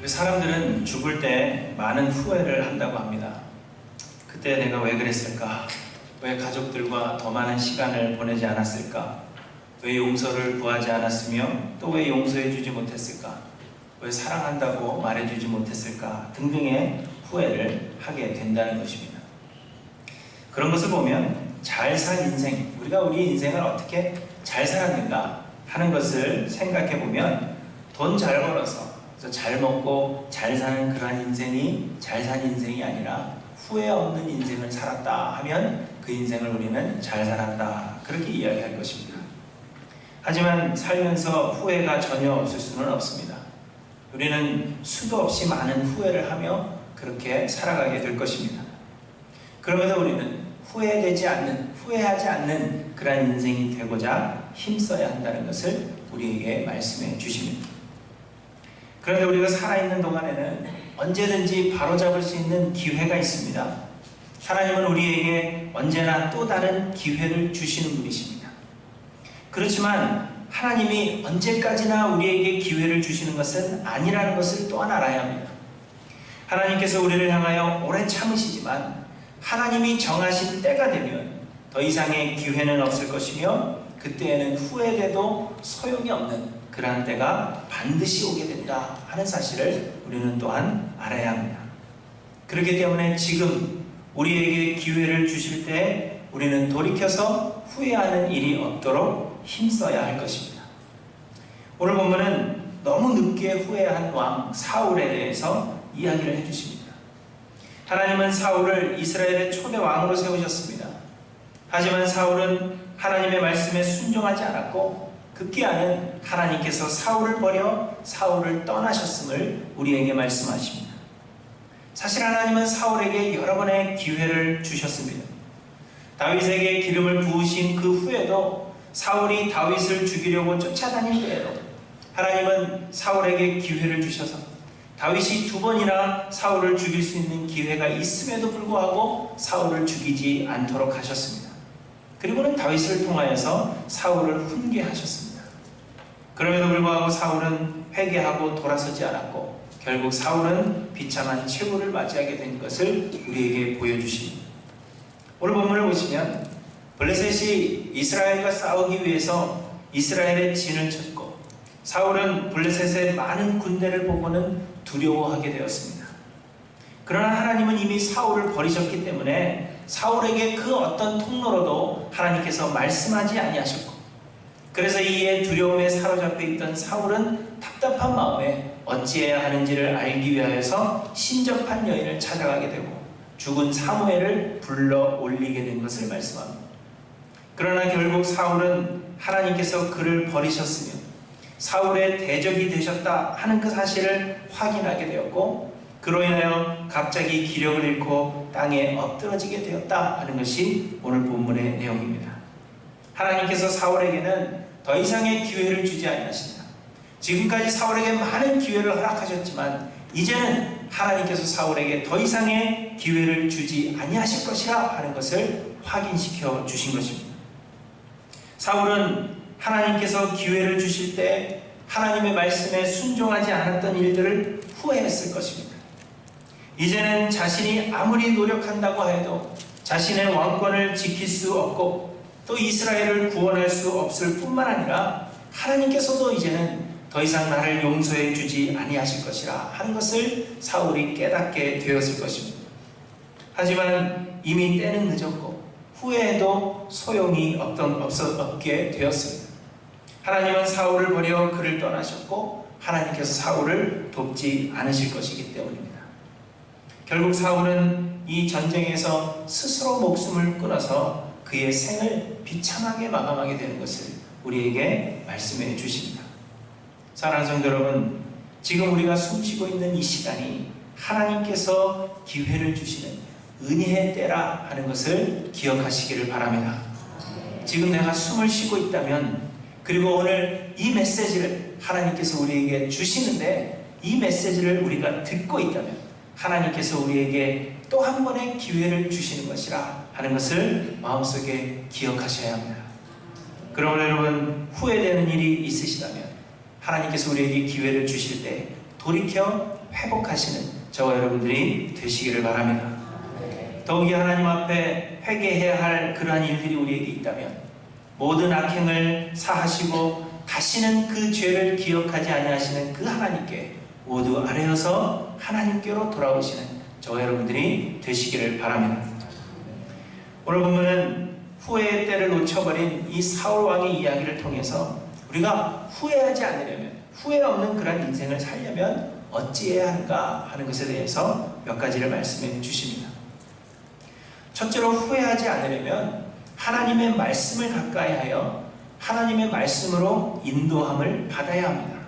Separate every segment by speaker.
Speaker 1: 사람들은 죽을 때 많은 후회를 한다고 합니다. 그때 내가 왜 그랬을까? 왜 가족들과 더 많은 시간을 보내지 않았을까? 왜 용서를 구하지 않았으며 또 왜 용서해 주지 못했을까? 왜 사랑한다고 말해주지 못했을까? 등등의 후회를 하게 된다는 것입니다. 그런 것을 보면 잘 산 인생, 우리가 우리 인생을 어떻게 잘 살았는가 하는 것을 생각해 보면 돈 잘 벌어서 잘 먹고 잘 사는 그러한 인생이 잘 산 인생이 아니라 후회 없는 인생을 살았다 하면 그 인생을 우리는 잘 살았다, 그렇게 이야기할 것입니다. 하지만 살면서 후회가 전혀 없을 수는 없습니다. 우리는 수도 없이 많은 후회를 하며 그렇게 살아가게 될 것입니다. 그럼에도 우리는 후회하지 않는 그러한 인생이 되고자 힘써야 한다는 것을 우리에게 말씀해 주십니다. 그런데 우리가 살아있는 동안에는 언제든지 바로잡을 수 있는 기회가 있습니다. 하나님은 우리에게 언제나 또 다른 기회를 주시는 분이십니다. 그렇지만 하나님이 언제까지나 우리에게 기회를 주시는 것은 아니라는 것을 또한 알아야 합니다. 하나님께서 우리를 향하여 오래 참으시지만 하나님이 정하신 때가 되면 더 이상의 기회는 없을 것이며 그때에는 후회돼도 소용이 없는 그러한 때가 반드시 오게 된다 하는 사실을 우리는 또한 알아야 합니다. 그렇기 때문에 지금 우리에게 기회를 주실 때 우리는 돌이켜서 후회하는 일이 없도록 힘써야 할 것입니다. 오늘 본문은 너무 늦게 후회한 왕 사울에 대해서 이야기를 해주십니다. 하나님은 사울을 이스라엘의 초대 왕으로 세우셨습니다. 하지만 사울은 하나님의 말씀에 순종하지 않았고 급기야는 하나님께서 사울을 버려 사울을 떠나셨음을 우리에게 말씀하십니다. 사실 하나님은 사울에게 여러 번의 기회를 주셨습니다. 다윗에게 기름을 부으신 그 후에도 사울이 다윗을 죽이려고 쫓아다닐 때에도 하나님은 사울에게 기회를 주셔서 다윗이 2번이나 사울을 죽일 수 있는 기회가 있음에도 불구하고 사울을 죽이지 않도록 하셨습니다. 그리고는 다윗을 통하여서 사울을 훈계하셨습니다. 그럼에도 불구하고 사울은 회개하고 돌아서지 않았고 결국 사울은 비참한 최후를 맞이하게 된 것을 우리에게 보여주십니다. 오늘 본문을 보시면 블레셋이 이스라엘과 싸우기 위해서 이스라엘의 진을 쳤고 사울은 블레셋의 많은 군대를 보고는 두려워하게 되었습니다. 그러나 하나님은 이미 사울을 버리셨기 때문에 사울에게 그 어떤 통로로도 하나님께서 말씀하지 아니하셨고 그래서 이에 두려움에 사로잡혀 있던 사울은 답답한 마음에 어찌해야 하는지를 알기 위하여서 신접한 여인을 찾아가게 되고 죽은 사무엘을 불러 올리게 된 것을 말씀합니다. 그러나 결국 사울은 하나님께서 그를 버리셨으며 사울의 대적이 되셨다 하는 그 사실을 확인하게 되었고 그로 인하여 갑자기 기력을 잃고 땅에 엎드러지게 되었다 하는 것이 오늘 본문의 내용입니다. 하나님께서 사울에게는 더 이상의 기회를 주지 아니하신다. 지금까지 사울에게 많은 기회를 허락하셨지만 이제는 하나님께서 사울에게 더 이상의 기회를 주지 아니하실 것이라 하는 것을 확인시켜 주신 것입니다. 사울은 하나님께서 기회를 주실 때 하나님의 말씀에 순종하지 않았던 일들을 후회했을 것입니다. 이제는 자신이 아무리 노력한다고 해도 자신의 왕권을 지킬 수 없고 또 이스라엘을 구원할 수 없을 뿐만 아니라 하나님께서도 이제는 더 이상 나를 용서해 주지 아니하실 것이라 하는 것을 사울이 깨닫게 되었을 것입니다. 하지만 이미 때는 늦었고 후회해도 소용이 없게 되었습니다. 하나님은 사울을 버려 그를 떠나셨고 하나님께서 사울을 돕지 않으실 것이기 때문입니다. 결국 사울은 이 전쟁에서 스스로 목숨을 끊어서 그의 생을 비참하게 마감하게 되는 것을 우리에게 말씀해 주십니다. 사랑하는 성도 여러분, 지금 우리가 숨쉬고 있는 이 시간이 하나님께서 기회를 주시는 은혜의 때라 하는 것을 기억하시기를 바랍니다. 지금 내가 숨을 쉬고 있다면 그리고 오늘 이 메시지를 하나님께서 우리에게 주시는데 이 메시지를 우리가 듣고 있다면 하나님께서 우리에게 또 한 번의 기회를 주시는 것이라 하는 것을 마음속에 기억하셔야 합니다. 그러므로 여러분, 후회되는 일이 있으시다면 하나님께서 우리에게 기회를 주실 때 돌이켜 회복하시는 저와 여러분들이 되시기를 바랍니다. 더욱이 하나님 앞에 회개해야 할 그러한 일들이 우리에게 있다면 모든 악행을 사하시고 다시는 그 죄를 기억하지 아니하시는 그 하나님께 모두 아뢰어서 하나님께로 돌아오시는 저와 여러분들이 되시기를 바랍니다. 오늘 보면은 후회의 때를 놓쳐버린 이 사울 왕의 이야기를 통해서 우리가 후회하지 않으려면, 후회 없는 그런 인생을 살려면 어찌해야 하는가 하는 것에 대해서 몇 가지를 말씀해 주십니다. 첫째로 후회하지 않으려면 하나님의 말씀을 가까이 하여 하나님의 말씀으로 인도함을 받아야 합니다.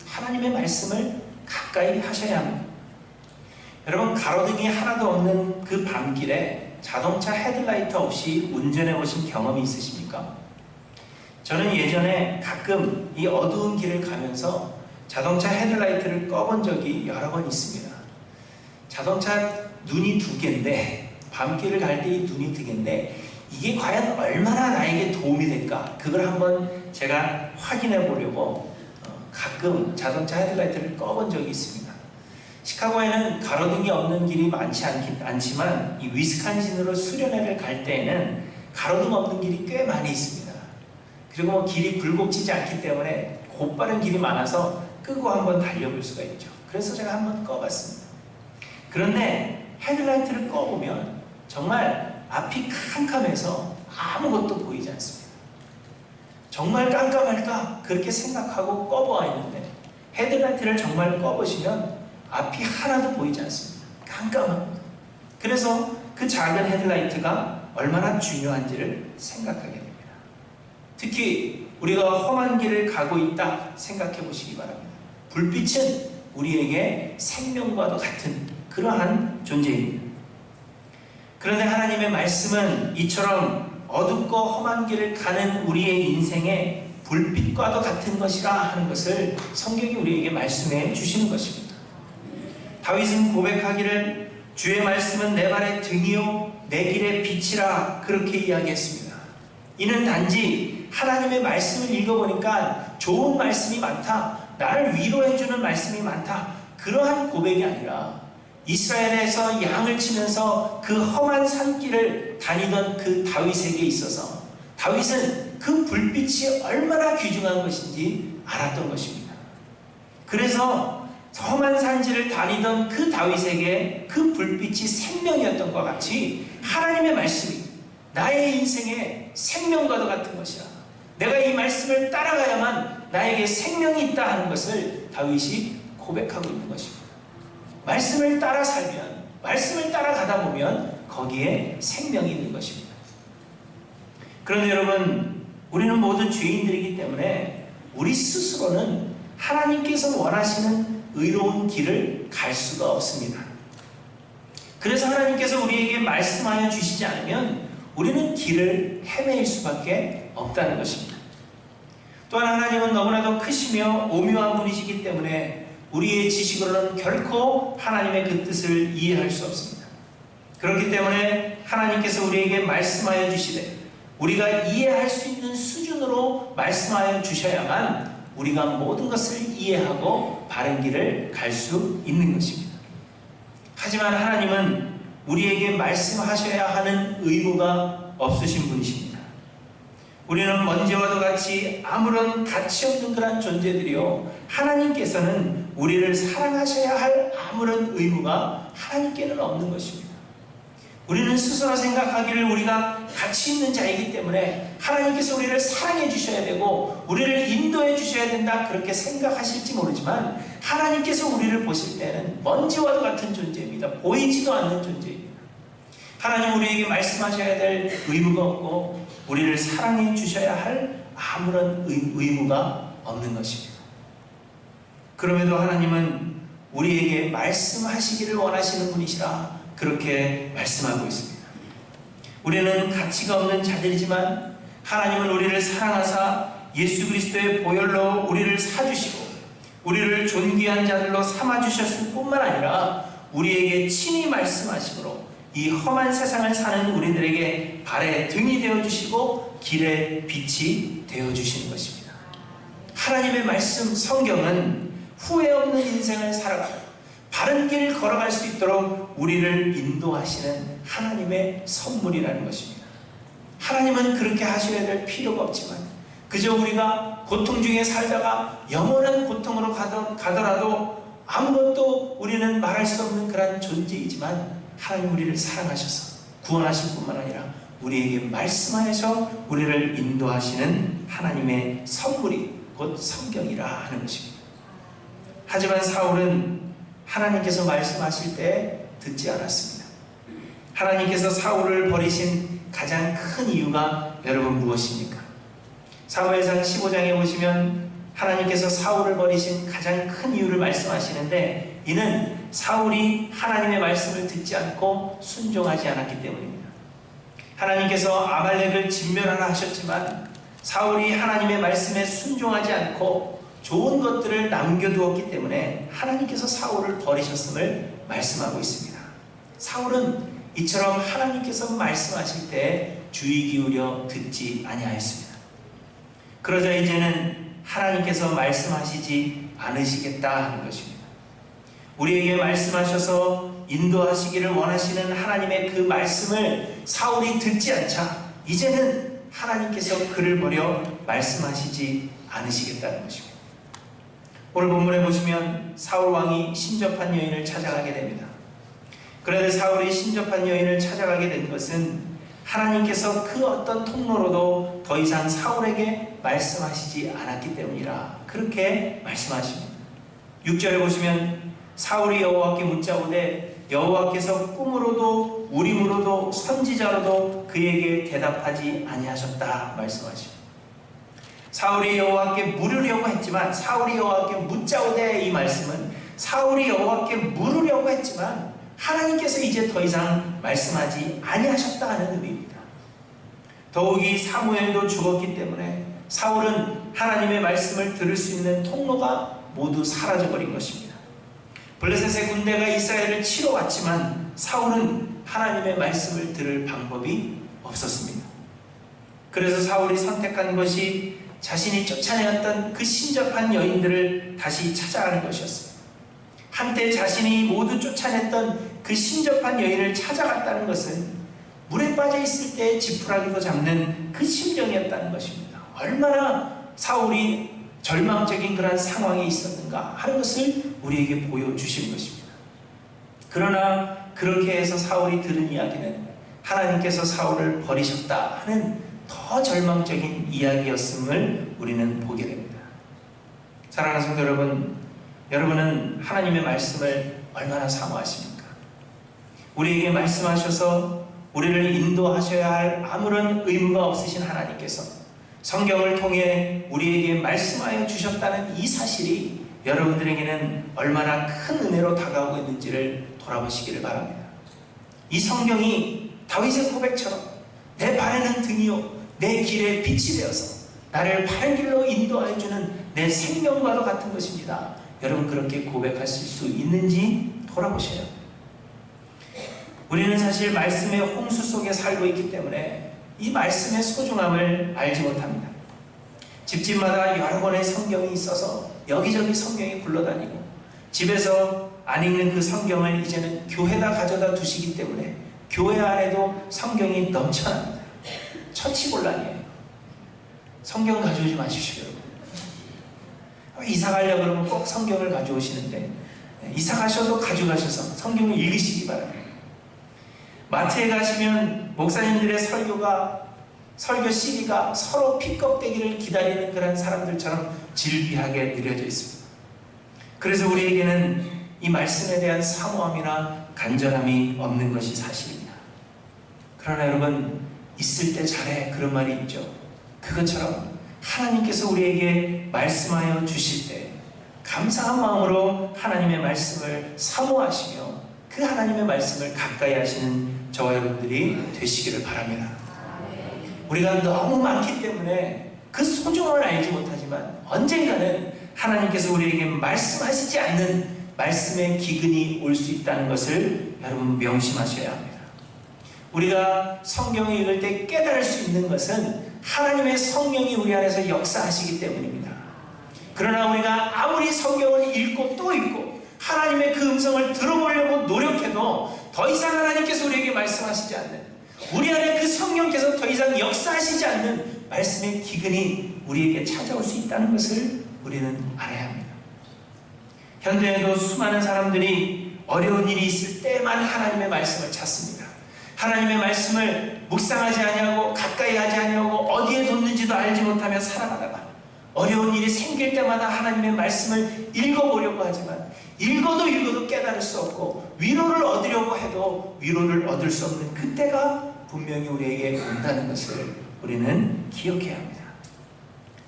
Speaker 1: 하나님의 말씀을 가까이 하셔야 합니다. 여러분, 가로등이 하나도 없는 그 밤길에 자동차 헤드라이트 없이 운전해 보신 경험이 있으십니까? 저는 예전에 가끔 이 어두운 길을 가면서 자동차 헤드라이트를 꺼본 적이 여러 번 있습니다. 자동차 눈이 두 개인데, 밤길을 갈 때 이 눈이 두 개인데 이게 과연 얼마나 나에게 도움이 될까? 그걸 한번 제가 확인해 보려고 가끔 자동차 헤드라이트를 꺼본 적이 있습니다. 시카고에는 가로등이 없는 길이 많지 않지만 이 위스콘신으로 수련회를 갈 때에는 가로등 없는 길이 꽤 많이 있습니다. 그리고 뭐 길이 굴곡지지 않기 때문에 곧바른 길이 많아서 끄고 한번 달려볼 수가 있죠. 그래서 제가 한번 꺼봤습니다. 그런데 헤드라이트를 꺼보면 정말 앞이 캄캄해서 아무것도 보이지 않습니다. 정말 깜깜할까? 그렇게 생각하고 꺼보았는데 헤드라이트를 정말 꺼보시면 앞이 하나도 보이지 않습니다. 깜깜합니다. 그래서 그 작은 헤드라이트가 얼마나 중요한지를 생각하게 됩니다. 특히 우리가 험한 길을 가고 있다 생각해 보시기 바랍니다. 불빛은 우리에게 생명과도 같은 그러한 존재입니다. 그런데 하나님의 말씀은 이처럼 어둡고 험한 길을 가는 우리의 인생의 불빛과도 같은 것이라 하는 것을 성경이 우리에게 말씀해 주시는 것입니다. 다윗은 고백하기를 주의 말씀은 내 발의 등이요 내 길의 빛이라 그렇게 이야기했습니다. 이는 단지 하나님의 말씀을 읽어보니까 좋은 말씀이 많다, 나를 위로해주는 말씀이 많다, 그러한 고백이 아니라 이스라엘에서 양을 치면서 그 험한 산길을 다니던 그 다윗에게 있어서 다윗은 그 불빛이 얼마나 귀중한 것인지 알았던 것입니다. 그래서 험한 산지를 다니던 그 다윗에게 그 불빛이 생명이었던 것과 같이 하나님의 말씀이 나의 인생의 생명과도 같은 것이라, 내가 이 말씀을 따라가야만 나에게 생명이 있다 하는 것을 다윗이 고백하고 있는 것입니다. 말씀을 따라 살면, 말씀을 따라가다 보면 거기에 생명이 있는 것입니다. 그런데 여러분, 우리는 모두 죄인들이기 때문에 우리 스스로는 하나님께서 원하시는 의로운 길을 갈 수가 없습니다. 그래서 하나님께서 우리에게 말씀하여 주시지 않으면 우리는 길을 헤매일 수밖에 없다는 것입니다. 또한 하나님은 너무나도 크시며 오묘한 분이시기 때문에 우리의 지식으로는 결코 하나님의 그 뜻을 이해할 수 없습니다. 그렇기 때문에 하나님께서 우리에게 말씀하여 주시되 우리가 이해할 수 있는 수준으로 말씀하여 주셔야만 우리가 모든 것을 이해하고 바른 길을 갈 수 있는 것입니다. 하지만 하나님은 우리에게 말씀하셔야 하는 의무가 없으신 분이십니다. 우리는 먼지와도 같이 아무런 가치 없는 그런 존재들이요, 하나님께서는 우리를 사랑하셔야 할 아무런 의무가 하나님께는 없는 것입니다. 우리는 스스로 생각하기를 우리가 가치 있는 자이기 때문에 하나님께서 우리를 사랑해 주셔야 되고 우리를 인도해 주셔야 된다, 그렇게 생각하실지 모르지만 하나님께서 우리를 보실 때는 먼지와도 같은 존재입니다. 보이지도 않는 존재입니다. 하나님 우리에게 말씀하셔야 될 의무가 없고 우리를 사랑해 주셔야 할 아무런 의무가 없는 것입니다. 그럼에도 하나님은 우리에게 말씀하시기를 원하시는 분이시라 그렇게 말씀하고 있습니다. 우리는 가치가 없는 자들이지만 하나님은 우리를 사랑하사 예수 그리스도의 보혈로 우리를 사주시고 우리를 존귀한 자들로 삼아주셨을 뿐만 아니라 우리에게 친히 말씀하심으로 이 험한 세상을 사는 우리들에게 발의 등이 되어주시고 길의 빛이 되어주시는 것입니다. 하나님의 말씀 성경은 후회 없는 인생을 살아가고 바른 길을 걸어갈 수 있도록 우리를 인도하시는 하나님의 선물이라는 것입니다. 하나님은 그렇게 하셔야 될 필요가 없지만 그저 우리가 고통 중에 살다가 영원한 고통으로 가더라도 아무것도 우리는 말할 수 없는 그런 존재이지만 하나님 우리를 사랑하셔서 구원하실 뿐만 아니라 우리에게 말씀하여서 우리를 인도하시는 하나님의 선물이 곧 성경이라 하는 것입니다. 하지만 사울은 하나님께서 말씀하실 때 듣지 않았습니다. 하나님께서 사울을 버리신 가장 큰 이유가 여러분 무엇입니까? 사무엘상 15장에 보시면 하나님께서 사울을 버리신 가장 큰 이유를 말씀하시는데 이는 사울이 하나님의 말씀을 듣지 않고 순종하지 않았기 때문입니다. 하나님께서 아말렉을 진멸하라 하셨지만 사울이 하나님의 말씀에 순종하지 않고 좋은 것들을 남겨두었기 때문에 하나님께서 사울을 버리셨음을 말씀하고 있습니다. 사울은 이처럼 하나님께서 말씀하실 때 주의 기울여 듣지 아니하였습니다. 그러자 이제는 하나님께서 말씀하시지 않으시겠다 하는 것입니다. 우리에게 말씀하셔서 인도하시기를 원하시는 하나님의 그 말씀을 사울이 듣지 않자 이제는 하나님께서 그를 버려 말씀하시지 않으시겠다는 것입니다. 오늘 본문에 보시면 사울 왕이 신접한 여인을 찾아가게 됩니다. 그런데 사울이 신접한 여인을 찾아가게 된 것은 하나님께서 그 어떤 통로로도 더 이상 사울에게 말씀하시지 않았기 때문이라 그렇게 말씀하십니다. 6절에 보시면 사울이 여호와께 묻자오되 여호와께서 꿈으로도 우림으로도 선지자로도 그에게 대답하지 아니하셨다 말씀하십니다. 사울이 여호와께 물으려고 했지만 사울이 여호와께 묻자오되 이 말씀은 사울이 여호와께 물으려고 했지만 하나님께서 이제 더 이상 말씀하지 아니하셨다 하는 의미입니다. 더욱이 사무엘도 죽었기 때문에 사울은 하나님의 말씀을 들을 수 있는 통로가 모두 사라져버린 것입니다. 블레셋의 군대가 이스라엘을 치러 왔지만 사울은 하나님의 말씀을 들을 방법이 없었습니다. 그래서 사울이 선택한 것이 자신이 쫓아내었던 그 신접한 여인들을 다시 찾아가는 것이었습니다. 한때 자신이 모두 쫓아냈던 그 신접한 여인을 찾아갔다는 것은 물에 빠져 있을 때 지푸라기도 잡는 그 심정이었다는 것입니다. 얼마나 사울이 절망적인 그런 상황에 있었는가 하는 것을 우리에게 보여주신 것입니다. 그러나 그렇게 해서 사울이 들은 이야기는 하나님께서 사울을 버리셨다 하는 더 절망적인 이야기였음을 우리는 보게 됩니다. 사랑하는 성도 여러분, 여러분은 하나님의 말씀을 얼마나 사모하십니까? 우리에게 말씀하셔서 우리를 인도하셔야 할 아무런 의무가 없으신 하나님께서 성경을 통해 우리에게 말씀하여 주셨다는 이 사실이 여러분들에게는 얼마나 큰 은혜로 다가오고 있는지를 돌아보시기를 바랍니다. 이 성경이 다윗의 고백처럼 내 발에는 등이요 내 길에 빛이 되어서 나를 바른 길로 인도하여 주는 내 생명과도 같은 것입니다. 여러분 그렇게 고백하실 수 있는지 돌아보셔야 합니다. 우리는 사실 말씀의 홍수 속에 살고 있기 때문에 이 말씀의 소중함을 알지 못합니다. 집집마다 여러 권의 성경이 있어서 여기저기 성경이 굴러다니고 집에서 안 읽는 그 성경을 이제는 교회에다 가져다 두시기 때문에 교회 안에도 성경이 넘쳐납니다. 처치곤란이에요. 성경 가져오지 마십시오. 이사 가려고 그러면 꼭 성경을 가져오시는데 이사 가셔도 가져가셔서 성경을 읽으시기 바랍니다. 마트에 가시면 목사님들의 설교 CD가 서로 픽업되기를 기다리는 그런 사람들처럼 질비하게 느려져 있습니다. 그래서 우리에게는 이 말씀에 대한 사모함이나 간절함이 없는 것이 사실입니다. 그러나 여러분, 있을 때 잘해 그런 말이 있죠. 그것처럼 하나님께서 우리에게 말씀하여 주실 때 감사한 마음으로 하나님의 말씀을 사모하시며 그 하나님의 말씀을 가까이 하시는 저와 여러분들이 되시기를 바랍니다. 우리가 너무 많기 때문에 그 소중함을 알지 못하지만 언젠가는 하나님께서 우리에게 말씀하시지 않는 말씀의 기근이 올 수 있다는 것을 여러분 명심하셔야 합니다. 우리가 성경을 읽을 때 깨달을 수 있는 것은 하나님의 성령이 우리 안에서 역사하시기 때문입니다. 그러나 우리가 아무리 성경을 읽고 또 읽고 하나님의 그 음성을 들어보려고 노력해도 더 이상 하나님께서 우리에게 말씀하시지 않는, 우리 안에 그 성령께서 더 이상 역사하시지 않는 말씀의 기근이 우리에게 찾아올 수 있다는 것을 우리는 알아야 합니다. 현대에도 수많은 사람들이 어려운 일이 있을 때만 하나님의 말씀을 찾습니다. 하나님의 말씀을 묵상하지 아니하고 가까이 하지 아니하고 어디에 뒀는지도 알지 못하며 살아가다가 어려운 일이 생길 때마다 하나님의 말씀을 읽어보려고 하지만 읽어도 깨달을 수 없고 위로를 얻으려고 해도 위로를 얻을 수 없는 그때가 분명히 우리에게 온다는 것을 우리는 기억해야 합니다.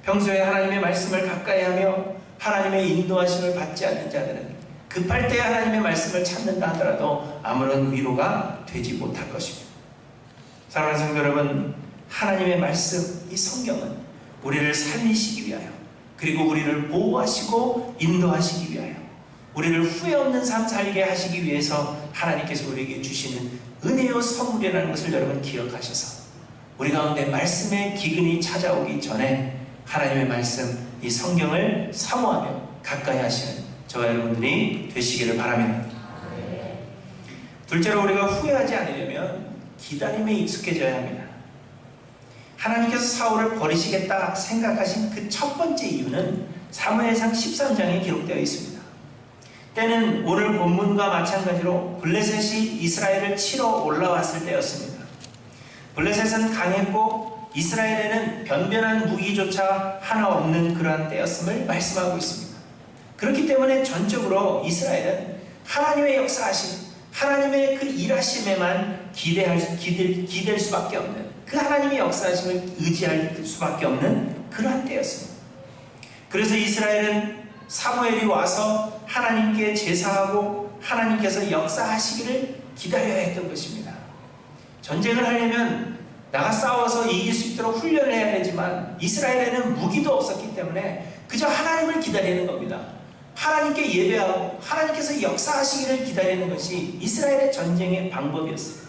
Speaker 1: 평소에 하나님의 말씀을 가까이 하며 하나님의 인도하심을 받지 않는 자들은 급할 때 하나님의 말씀을 찾는다 하더라도 아무런 위로가 되지 못할 것입니다. 사랑하는 성도 여러분, 하나님의 말씀, 이 성경은 우리를 살리시기 위하여, 그리고 우리를 보호하시고 인도하시기 위하여, 우리를 후회 없는 삶 살게 하시기 위해서 하나님께서 우리에게 주시는 은혜요 선물이라는 것을 여러분 기억하셔서 우리 가운데 말씀의 기근이 찾아오기 전에 하나님의 말씀, 이 성경을 사모하며 가까이 하시는 저와 여러분들이 되시기를 바랍니다. 둘째로, 우리가 후회하지 않으려면 기다림에 익숙해져야 합니다. 하나님께서 사울을 버리시겠다 생각하신 그 첫 번째 이유는 사무엘상 13장에 기록되어 있습니다. 때는 오늘 본문과 마찬가지로 블레셋이 이스라엘을 치러 올라왔을 때였습니다. 블레셋은 강했고 이스라엘에는 변변한 무기조차 하나 없는 그러한 때였음을 말씀하고 있습니다. 그렇기 때문에 전적으로 이스라엘은 하나님의 역사하심, 하나님의 그 일하심에만 기댈 수밖에 없는, 그 하나님의 역사하심을 의지할 수밖에 없는 그러한 때였습니다. 그래서 이스라엘은 사무엘이 와서 하나님께 제사하고 하나님께서 역사하시기를 기다려야 했던 것입니다. 전쟁을 하려면 나가 싸워서 이길 수 있도록 훈련을 해야 되지만 이스라엘에는 무기도 없었기 때문에 그저 하나님을 기다리는 겁니다. 하나님께 예배하고 하나님께서 역사하시기를 기다리는 것이 이스라엘의 전쟁의 방법이었습니다.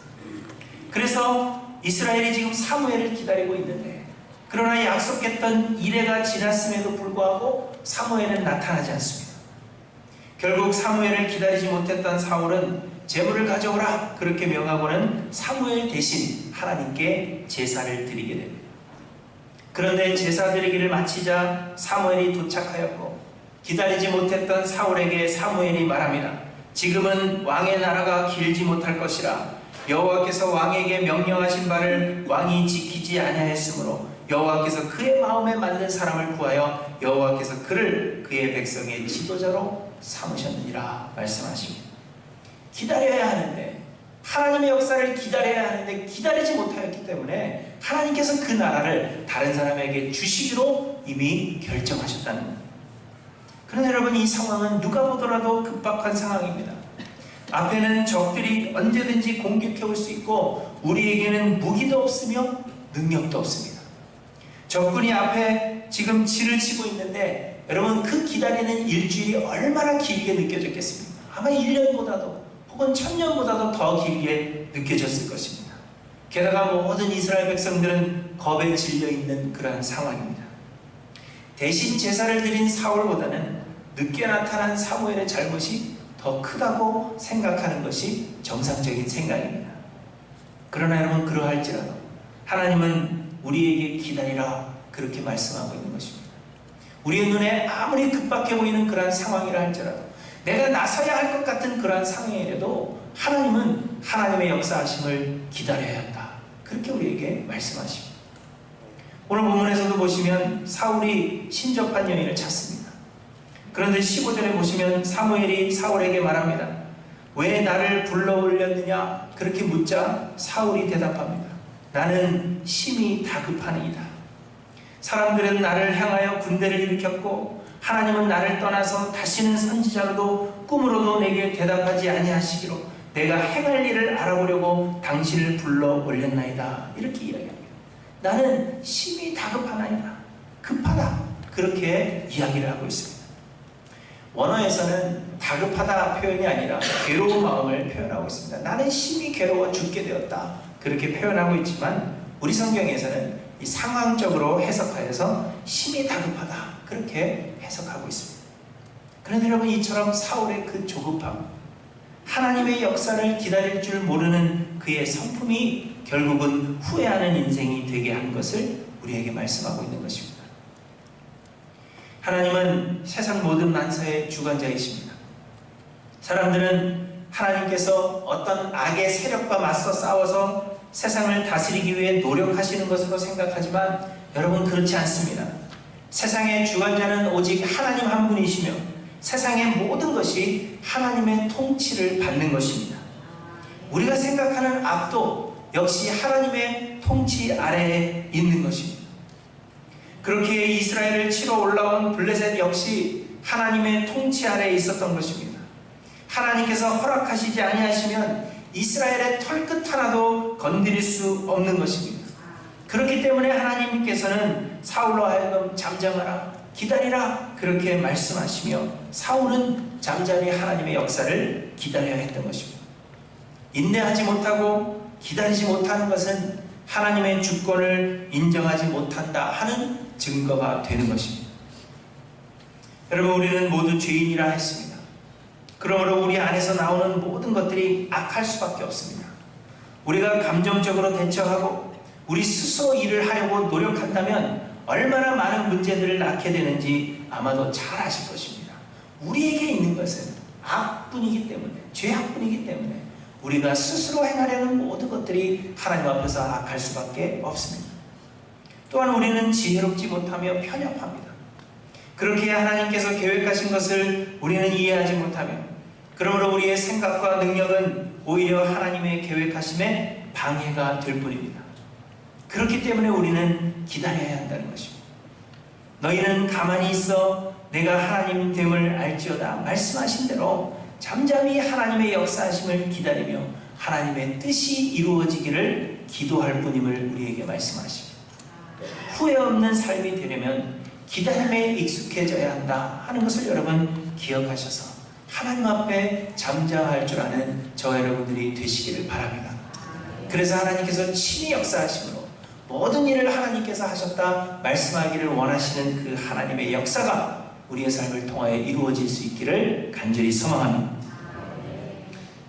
Speaker 1: 그래서 이스라엘이 지금 사무엘을 기다리고 있는데, 그러나 약속했던 이레가 지났음에도 불구하고 사무엘은 나타나지 않습니다. 결국 사무엘을 기다리지 못했던 사울은 제물을 가져오라 그렇게 명하고는 사무엘 대신 하나님께 제사를 드리게 됩니다. 그런데 제사 드리기를 마치자 사무엘이 도착하였고 기다리지 못했던 사울에게 사무엘이 말합니다. 지금은 왕의 나라가 길지 못할 것이라. 여호와께서 왕에게 명령하신 바를 왕이 지키지 아니하였으므로 여호와께서 그의 마음에 맞는 사람을 구하여 여호와께서 그를 그의 백성의 지도자로 삼으셨느니라 말씀하십니다. 기다려야 하는데, 하나님의 역사를 기다려야 하는데 기다리지 못하였기 때문에 하나님께서 그 나라를 다른 사람에게 주시기로 이미 결정하셨다는 겁니다. 그런데 여러분, 이 상황은 누가 보더라도 급박한 상황입니다. 앞에는 적들이 언제든지 공격해 올 수 있고 우리에게는 무기도 없으며 능력도 없습니다. 적군이 앞에 지금 질을 치고 있는데 여러분, 그 기다리는 일주일이 얼마나 길게 느껴졌겠습니까? 아마 1년보다도 혹은 1000년보다도 더 길게 느껴졌을 것입니다. 게다가 모든 이스라엘 백성들은 겁에 질려 있는 그러한 상황입니다. 대신 제사를 드린 사울보다는 늦게 나타난 사무엘의 잘못이 더 크다고 생각하는 것이 정상적인 생각입니다. 그러나 여러분, 그러할지라도 하나님은 우리에게 기다리라 그렇게 말씀하고 있는 것입니다. 우리의 눈에 아무리 급박해 보이는 그러한 상황이라 할지라도, 내가 나서야 할 것 같은 그러한 상황이라도 하나님은 하나님의 역사하심을 기다려야 한다 그렇게 우리에게 말씀하십니다. 오늘 본문에서도 보시면 사울이 신접한 여인을 찾습니다. 그런데 15절에 보시면 사무엘이 사울에게 말합니다. 왜 나를 불러올렸느냐 그렇게 묻자 사울이 대답합니다. 나는 심히 다급하니이다. 사람들은 나를 향하여 군대를 일으켰고 하나님은 나를 떠나서 다시는 선지자로도 꿈으로도 내게 대답하지 아니하시기로 내가 행할 일을 알아보려고 당신을 불러 올렸나이다. 이렇게 이야기합니다. 나는 심히 다급하나이다. 급하다. 그렇게 이야기를 하고 있습니다. 원어에서는 다급하다 표현이 아니라 괴로운 마음을 표현하고 있습니다. 나는 심히 괴로워 죽게 되었다. 그렇게 표현하고 있지만 우리 성경에서는 이 상황적으로 해석하여서 심히 다급하다. 그렇게 해석하고 있습니다. 그런데 여러분, 이처럼 사울의 그 조급함, 하나님의 역사를 기다릴 줄 모르는 그의 성품이 결국은 후회하는 인생이 되게 한 것을 우리에게 말씀하고 있는 것입니다. 하나님은 세상 모든 만사의 주관자이십니다. 사람들은 하나님께서 어떤 악의 세력과 맞서 싸워서 세상을 다스리기 위해 노력하시는 것으로 생각하지만 여러분, 그렇지 않습니다. 세상의 주관자는 오직 하나님 한 분이시며 세상의 모든 것이 하나님의 통치를 받는 것입니다. 우리가 생각하는 악도 역시 하나님의 통치 아래에 있는 것입니다. 그렇게 이스라엘을 치러 올라온 블레셋 역시 하나님의 통치 아래에 있었던 것입니다. 하나님께서 허락하시지 아니하시면 이스라엘의 털끝 하나도 건드릴 수 없는 것입니다. 그렇기 때문에 하나님께서는 사울로 하여금 잠잠하라, 기다리라, 그렇게 말씀하시며 사울은 잠잠히 하나님의 역사를 기다려야 했던 것입니다. 인내하지 못하고 기다리지 못하는 것은 하나님의 주권을 인정하지 못한다 하는 증거가 되는 것입니다. 여러분, 우리는 모두 죄인이라 했습니다. 그러므로 우리 안에서 나오는 모든 것들이 악할 수밖에 없습니다. 우리가 감정적으로 대처하고 우리 스스로 일을 하려고 노력한다면 얼마나 많은 문제들을 낳게 되는지 아마도 잘 아실 것입니다. 우리에게 있는 것은 악뿐이기 때문에, 죄악뿐이기 때문에 우리가 스스로 행하려는 모든 것들이 하나님 앞에서 악할 수밖에 없습니다. 또한 우리는 지혜롭지 못하며 편협합니다. 그렇게 하나님께서 계획하신 것을 우리는 이해하지 못하며 그러므로 우리의 생각과 능력은 오히려 하나님의 계획하심에 방해가 될 뿐입니다. 그렇기 때문에 우리는 기다려야 한다는 것입니다. 너희는 가만히 있어 내가 하나님 됨을 알지어다 말씀하신 대로 잠잠히 하나님의 역사하심을 기다리며 하나님의 뜻이 이루어지기를 기도할 뿐임을 우리에게 말씀하십니다. 후회 없는 삶이 되려면 기다림에 익숙해져야 한다 하는 것을 여러분 기억하셔서 하나님 앞에 잠잠할 줄 아는 저와 여러분들이 되시기를 바랍니다. 그래서 하나님께서 친히 역사하심으로 모든 일을 하나님께서 하셨다 말씀하기를 원하시는 그 하나님의 역사가 우리의 삶을 통하여 이루어질 수 있기를 간절히 소망합니다.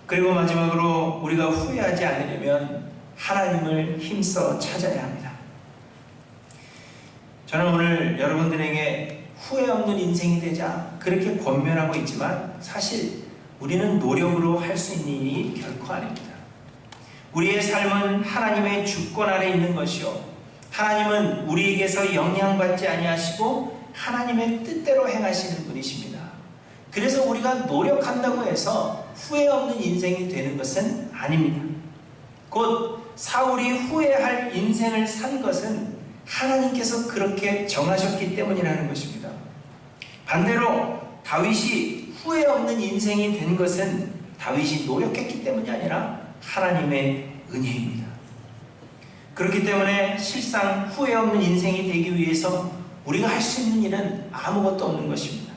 Speaker 1: 그리고 마지막으로 우리가 후회하지 않으려면 하나님을 힘써 찾아야 합니다. 저는 오늘 여러분들에게 후회 없는 인생이 되자 그렇게 권면하고 있지만 사실 우리는 노력으로 할 수 있는 일이 결코 아닙니다. 우리의 삶은 하나님의 주권 아래 있는 것이요 하나님은 우리에게서 영향받지 아니하시고 하나님의 뜻대로 행하시는 분이십니다. 그래서 우리가 노력한다고 해서 후회 없는 인생이 되는 것은 아닙니다. 곧 사울이 후회할 인생을 산 것은 하나님께서 그렇게 정하셨기 때문이라는 것입니다. 반대로 다윗이 후회 없는 인생이 된 것은 다윗이 노력했기 때문이 아니라 하나님의 은혜입니다. 그렇기 때문에 실상 후회 없는 인생이 되기 위해서 우리가 할 수 있는 일은 아무것도 없는 것입니다.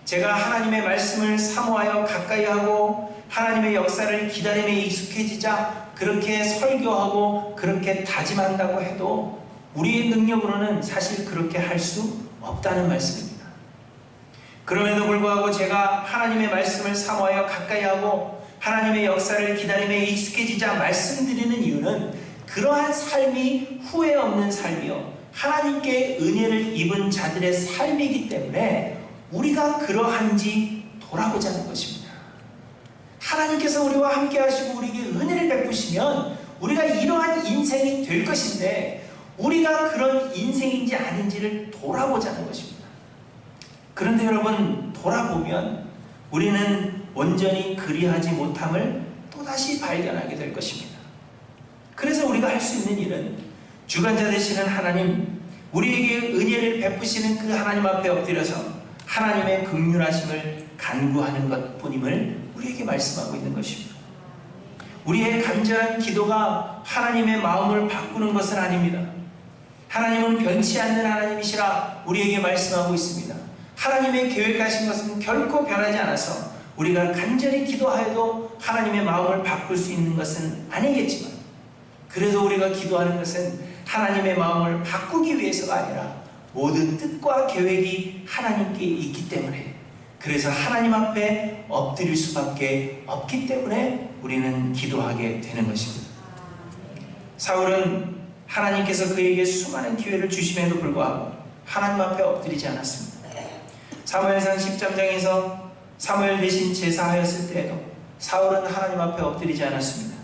Speaker 1: 제가 하나님의 말씀을 사모하여 가까이 하고 하나님의 역사를 기다림에 익숙해지자 그렇게 설교하고 그렇게 다짐한다고 해도 우리의 능력으로는 사실 그렇게 할 수 없다는 말씀입니다. 그럼에도 불구하고 제가 하나님의 말씀을 사모하여 가까이 하고 하나님의 역사를 기다림에 익숙해지자 말씀드리는 이유는 그러한 삶이 후회 없는 삶이요 하나님께 은혜를 입은 자들의 삶이기 때문에 우리가 그러한지 돌아보자는 것입니다. 하나님께서 우리와 함께 하시고 우리에게 은혜를 베푸시면 우리가 이러한 인생이 될 것인데 우리가 그런 인생인지 아닌지를 돌아보자는 것입니다. 그런데 여러분, 돌아보면 우리는 온전히 그리하지 못함을 또다시 발견하게 될 것입니다. 그래서 우리가 할 수 있는 일은 주관자 되시는 하나님, 우리에게 은혜를 베푸시는 그 하나님 앞에 엎드려서 하나님의 긍휼하심을 간구하는 것뿐임을 우리에게 말씀하고 있는 것입니다. 우리의 간절한 기도가 하나님의 마음을 바꾸는 것은 아닙니다. 하나님은 변치 않는 하나님이시라 우리에게 말씀하고 있습니다. 하나님의 계획하신 것은 결코 변하지 않아서 우리가 간절히 기도하여도 하나님의 마음을 바꿀 수 있는 것은 아니겠지만 그래도 우리가 기도하는 것은 하나님의 마음을 바꾸기 위해서가 아니라 모든 뜻과 계획이 하나님께 있기 때문에 그래서 하나님 앞에 엎드릴 수밖에 없기 때문에 우리는 기도하게 되는 것입니다. 사울은 하나님께서 그에게 수많은 기회를 주심에도 불구하고 하나님 앞에 엎드리지 않았습니다. 사무엘상 13장에서 사무엘 대신 제사하였을 때에도 사울은 하나님 앞에 엎드리지 않았습니다.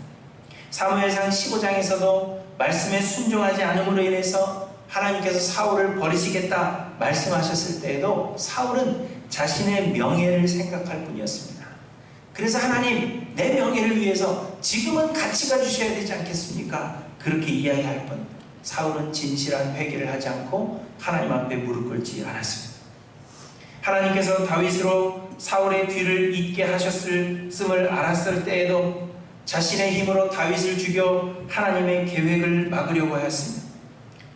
Speaker 1: 사무엘상 15장에서도 말씀에 순종하지 않음으로 인해서 하나님께서 사울을 버리시겠다 말씀하셨을 때에도 사울은 자신의 명예를 생각할 뿐이었습니다. 그래서 하나님, 내 명예를 위해서 지금은 같이 가주셔야 되지 않겠습니까? 그렇게 이야기할 뿐 사울은 진실한 회개를 하지 않고 하나님 앞에 무릎 꿇지 않았습니다. 하나님께서 다윗으로 사울의 뒤를 잇게 하셨음을 알았을 때에도 자신의 힘으로 다윗을 죽여 하나님의 계획을 막으려고 하였습니다.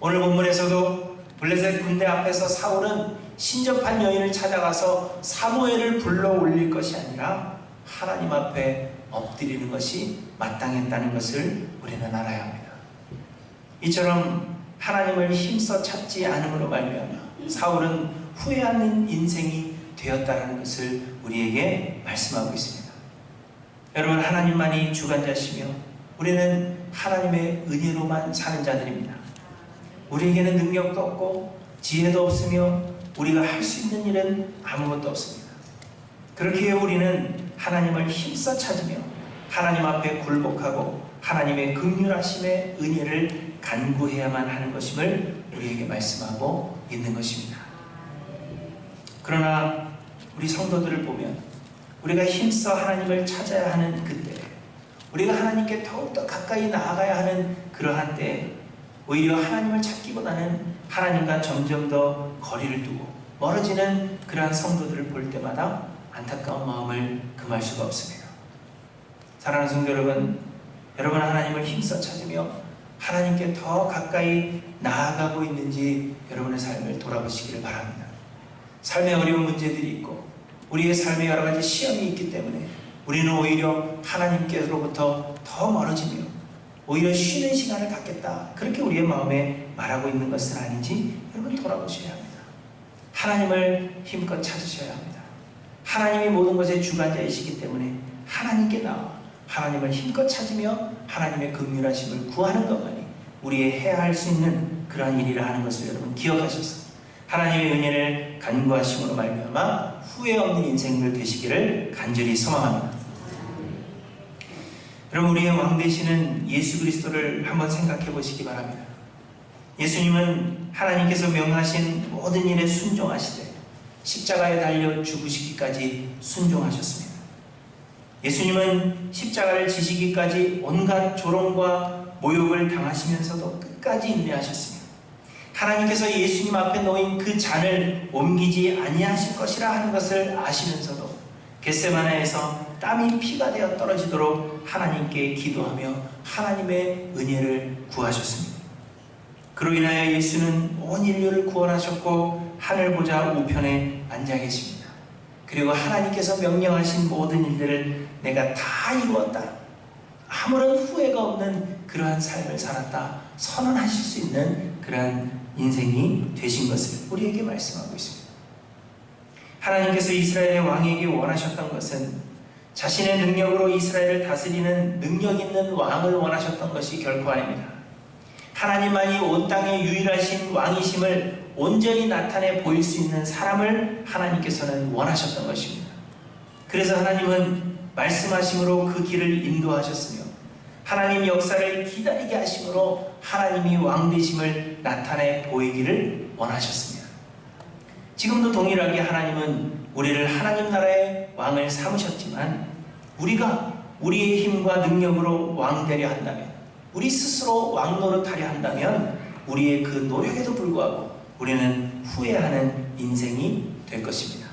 Speaker 1: 오늘 본문에서도 블레셋 군대 앞에서 사울은 신접한 여인을 찾아가서 사무엘을 불러 올릴 것이 아니라 하나님 앞에 엎드리는 것이 마땅했다는 것을 우리는 알아야 합니다. 이처럼 하나님을 힘써 찾지 않음으로 말미암아 사울은 후회하는 인생이 되었다는 것을 우리에게 말씀하고 있습니다. 여러분, 하나님만이 주관자시며 우리는 하나님의 은혜로만 사는 자들입니다. 우리에게는 능력도 없고 지혜도 없으며 우리가 할 수 있는 일은 아무것도 없습니다. 그렇기에 우리는 하나님을 힘써 찾으며 하나님 앞에 굴복하고 하나님의 긍휼하심의 은혜를 간구해야만 하는 것임을 우리에게 말씀하고 있는 것입니다. 그러나 우리 성도들을 보면 우리가 힘써 하나님을 찾아야 하는 그때, 우리가 하나님께 더욱더 가까이 나아가야 하는 그러한 때에 오히려 하나님을 찾기보다는 하나님과 점점 더 거리를 두고 멀어지는 그러한 성도들을 볼 때마다 안타까운 마음을 금할 수가 없습니다. 사랑하는 성도 여러분, 여러분 하나님을 힘써 찾으며 하나님께 더 가까이 나아가고 있는지 여러분의 삶을 돌아보시기를 바랍니다. 삶에 어려운 문제들이 있고 우리의 삶에 여러 가지 시험이 있기 때문에 우리는 오히려 하나님께로부터 더 멀어지며 오히려 쉬는 시간을 갖겠다, 그렇게 우리의 마음에 말하고 있는 것은 아닌지 여러분 돌아보셔야 합니다. 하나님을 힘껏 찾으셔야 합니다. 하나님이 모든 것의 주관자이시기 때문에 하나님께 나와 하나님을 힘껏 찾으며 하나님의 긍휼하심을 구하는 것만이 우리의 해야 할 수 있는 그러한 일이라 하는 것을 여러분 기억하셔서 하나님의 은혜를 간구하심으로 말미암아 후회 없는 인생들 되시기를 간절히 소망합니다. 여러분, 우리의 왕 되시는 예수 그리스도를 한번 생각해 보시기 바랍니다. 예수님은 하나님께서 명하신 모든 일에 순종하시되 십자가에 달려 죽으시기까지 순종하셨습니다. 예수님은 십자가를 지시기까지 온갖 조롱과 모욕을 당하시면서도 끝까지 인내하셨습니다. 하나님께서 예수님 앞에 놓인 그 잔을 옮기지 아니하실 것이라 하는 것을 아시면서도 겟세마네에서 땀이 피가 되어 떨어지도록 하나님께 기도하며 하나님의 은혜를 구하셨습니다. 그로 인하여 예수는 온 인류를 구원하셨고 하늘 보좌 우편에 앉아 계십니다. 그리고 하나님께서 명령하신 모든 일들을 내가 다 이루었다, 아무런 후회가 없는 그러한 삶을 살았다 선언하실 수 있는 그러한 인생이 되신 것을 우리에게 말씀하고 있습니다. 하나님께서 이스라엘의 왕에게 원하셨던 것은 자신의 능력으로 이스라엘을 다스리는 능력 있는 왕을 원하셨던 것이 결코 아닙니다. 하나님만이 온 땅의 유일하신 왕이심을 온전히 나타내 보일 수 있는 사람을 하나님께서는 원하셨던 것입니다. 그래서 하나님은 말씀하심으로 그 길을 인도하셨으며 하나님 역사를 기다리게 하심으로 하나님이 왕 되심을 나타내 보이기를 원하셨습니다. 지금도 동일하게 하나님은 우리를 하나님 나라의 왕을 삼으셨지만 우리가 우리의 힘과 능력으로 왕 되려 한다면, 우리 스스로 왕 노릇하려 한다면 우리의 그 노력에도 불구하고 우리는 후회하는 인생이 될 것입니다.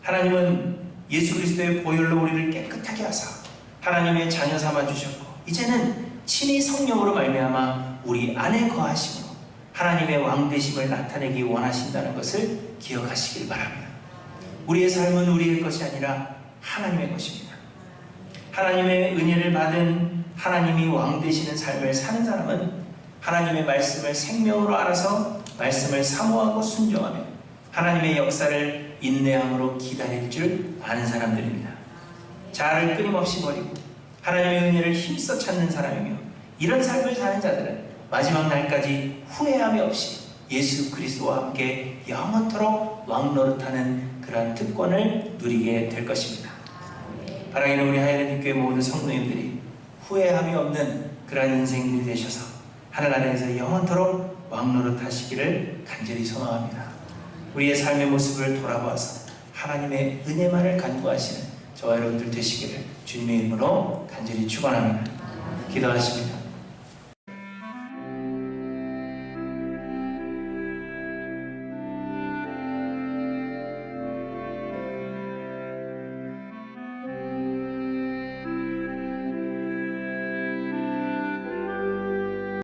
Speaker 1: 하나님은 예수 그리스도의 보혈로 우리를 깨끗하게 하사 하나님의 자녀 삼아 주셨고 이제는 친히 성령으로 말미암아 우리 안에 거하심으로 하나님의 왕 되심을 나타내기 원하신다는 것을 기억하시길 바랍니다. 우리의 삶은 우리의 것이 아니라 하나님의 것입니다. 하나님의 은혜를 받은 하나님이 왕 되시는 삶을 사는 사람은 하나님의 말씀을 생명으로 알아서 말씀을 사모하고 순종하며 하나님의 역사를 인내함으로 기다릴 줄 아는 사람들입니다. 자아를 끊임없이 버리고 하나님의 은혜를 힘써 찾는 사람이며 이런 삶을 사는 자들은 마지막 날까지 후회함이 없이 예수 그리스도와 함께 영원토록 왕노릇하는 그러한 특권을 누리게 될 것입니다. 바라기는 우리 하이랜드 교회 모든 성도님들이 후회함이 없는 그러한 인생들이 되셔서 하늘 아래에서 영원토록 왕노릇하시기를 간절히 소망합니다. 우리의 삶의 모습을 돌아보아서 하나님의 은혜만을 간구하시는 저와 여러분들 되시기를 주님의 이름으로 간절히 축원합니다. 기도하십니다.